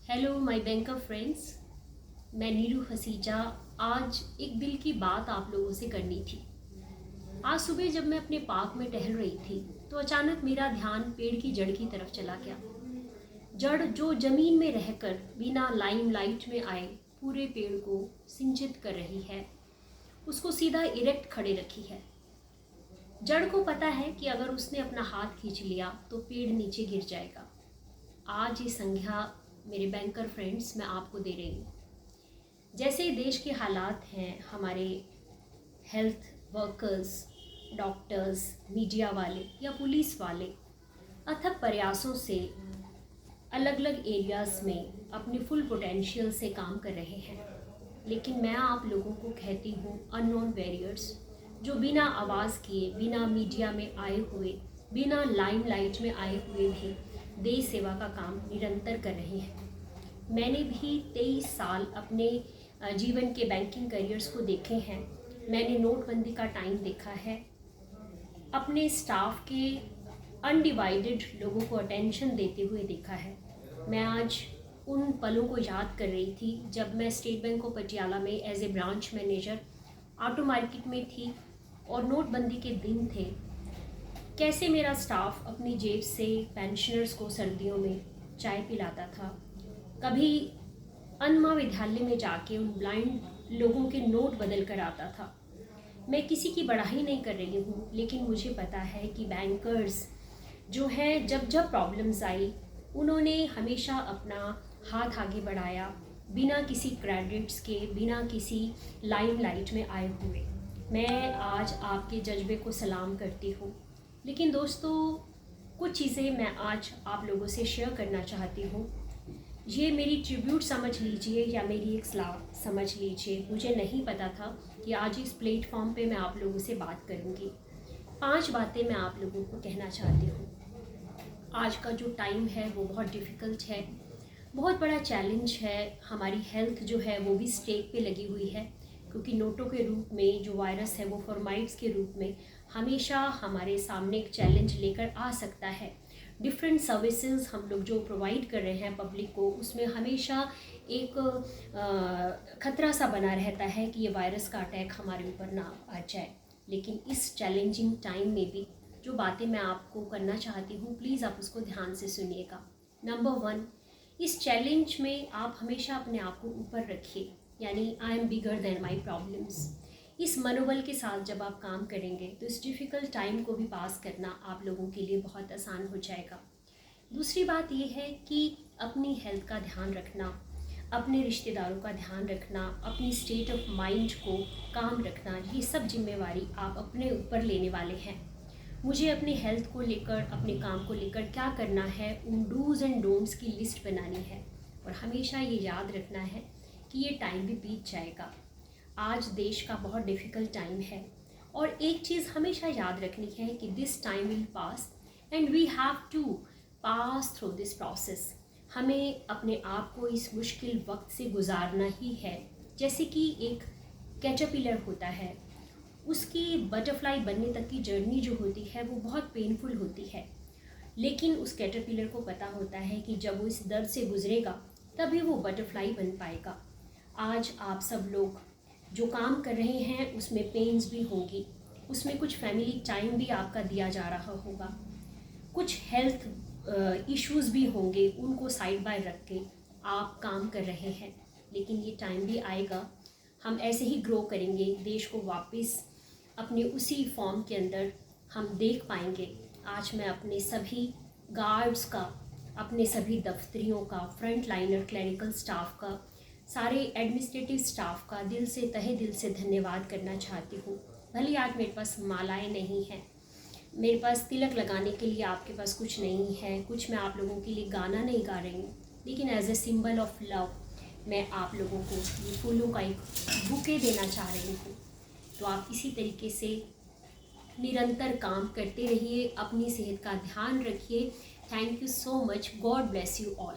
Hello my banker friends. मैं नीरू हसीजा। आज एक दिल की बात आप लोगों से करनी थी। आज सुबह जब मैं अपने पार्क में टहल रही थी तो अचानक मेरा ध्यान पेड़ की जड़ की तरफ चला गया। जड़ जो जमीन में रहकर बिना लाइमलाइट में आए पूरे पेड़ को सिंचित कर रही है, उसको सीधा इरेक्ट खड़े रखी है। जड़ को पता है कि अगर उसने अपना हाथ खींच लिया तो पेड़ नीचे गिर जाएगा। आज ये संज्ञा मेरे बैंकर फ्रेंड्स मैं आपको दे रही हूँ। जैसे देश के हालात हैं, हमारे हेल्थ वर्कर्स, डॉक्टर्स, मीडिया वाले या पुलिस वाले अथक प्रयासों से अलग अलग एरियाज़ में अपनी फुल पोटेंशियल से काम कर रहे हैं, लेकिन मैं आप लोगों को कहती हूँ अननोन वॉरियर्स जो बिना आवाज़ किए, बिना मीडिया में आए हुए, बिना लाइमलाइट में आए हुए भी देश सेवा का काम निरंतर कर रहे हैं। मैंने भी 23 साल अपने जीवन के बैंकिंग करियर्स को देखे हैं। मैंने नोटबंदी का टाइम देखा है, अपने स्टाफ के अनडिवाइडेड लोगों को अटेंशन देते हुए देखा है। मैं आज उन पलों को याद कर रही थी जब मैं स्टेट बैंक ऑफ पटियाला में as a branch manager auto market में थी और नोटबंदी के दिन थे। कैसे मेरा स्टाफ अपनी जेब से पेंशनर्स को सर्दियों में चाय पिलाता था, कभी अनमा विद्यालय में जाके उन ब्लाइंड लोगों के नोट बदल कर आता था। मैं किसी की बढ़ाई नहीं कर रही हूँ, लेकिन मुझे पता है कि बैंकर्स जो हैं, जब जब प्रॉब्लम्स आई उन्होंने हमेशा अपना हाथ आगे बढ़ाया, बिना किसी क्रेडिट्स के, बिना किसी लाइमलाइट में आए हुए। मैं आज आपके जज्बे को सलाम करती हूँ। लेकिन दोस्तों, कुछ चीज़ें मैं आज आप लोगों से शेयर करना चाहती हूँ। ये मेरी ट्रिब्यूट समझ लीजिए या मेरी एक सलाह समझ लीजिए। मुझे नहीं पता था कि आज इस प्लेटफॉर्म पे मैं आप लोगों से बात करूँगी। 5 बातें मैं आप लोगों को कहना चाहती हूँ। आज का जो टाइम है वो बहुत डिफ़िकल्ट है, बहुत बड़ा चैलेंज है। हमारी हेल्थ जो है वो भी स्टेक पे लगी हुई है, क्योंकि नोटों के रूप में जो वायरस है वो फॉर्माइट्स के रूप में हमेशा हमारे सामने एक चैलेंज लेकर आ सकता है। डिफरेंट सर्विसेज हम लोग जो प्रोवाइड कर रहे हैं पब्लिक को, उसमें हमेशा एक खतरा सा बना रहता है कि ये वायरस का अटैक हमारे ऊपर ना आ जाए। लेकिन इस चैलेंजिंग टाइम में भी जो बातें मैं आपको करना चाहती हूँ, प्लीज़ आप उसको ध्यान से सुनिएगा। नंबर 1, इस चैलेंज में आप हमेशा अपने आप को ऊपर रखिए, यानी I am bigger than my problems. इस मनोबल के साथ जब आप काम करेंगे तो इस डिफ़िकल्ट टाइम को भी पास करना आप लोगों के लिए बहुत आसान हो जाएगा। दूसरी बात यह है कि अपनी हेल्थ का ध्यान रखना, अपने रिश्तेदारों का ध्यान रखना, अपनी स्टेट ऑफ माइंड को काम रखना, ये सब जिम्मेवारी आप अपने ऊपर लेने वाले हैं। मुझे अपनी हेल्थ को लेकर, अपने काम को लेकर क्या करना है, उन डूज़ एंड डोंट्स की लिस्ट बनानी है और हमेशा ये याद रखना है कि ये टाइम भी बीत जाएगा। आज देश का बहुत डिफ़िकल्ट टाइम है और एक चीज़ हमेशा याद रखनी है कि this time will pass and we have to pass through this process. हमें अपने आप को इस मुश्किल वक्त से गुजारना ही है। जैसे कि एक कैटरपिलर होता है, उसकी बटरफ्लाई बनने तक की जर्नी जो होती है वो बहुत पेनफुल होती है, लेकिन उस कैटरपिलर को पता होता है कि जब वो इस दर्द से गुजरेगा तभी वो बटरफ्लाई बन पाएगा। आज आप सब लोग जो काम कर रहे हैं उसमें पेन्स भी होंगी, उसमें कुछ फैमिली टाइम भी आपका दिया जा रहा होगा, कुछ हेल्थ इश्यूज़ भी होंगे, उनको साइड बाय रख के आप काम कर रहे हैं। लेकिन ये टाइम भी आएगा, हम ऐसे ही ग्रो करेंगे, देश को वापस अपने उसी फॉर्म के अंदर हम देख पाएंगे। आज मैं अपने सभी गार्ड्स का, अपने सभी दफ्तरियों का, फ्रंट लाइनर क्लरिकल स्टाफ का, सारे एडमिनिस्ट्रेटिव स्टाफ का दिल से, तहे दिल से धन्यवाद करना चाहती हूँ। भले आज मेरे पास मालाएं नहीं हैं, मेरे पास तिलक लगाने के लिए आपके पास कुछ नहीं है, कुछ मैं आप लोगों के लिए गाना नहीं गा रही हूँ, लेकिन as a symbol of love मैं आप लोगों को ये फूलों का एक बुके देना चाह रही हूँ। तो आप इसी तरीके से निरंतर काम करते रहिए, अपनी सेहत का ध्यान रखिए। Thank you so much. God bless you all.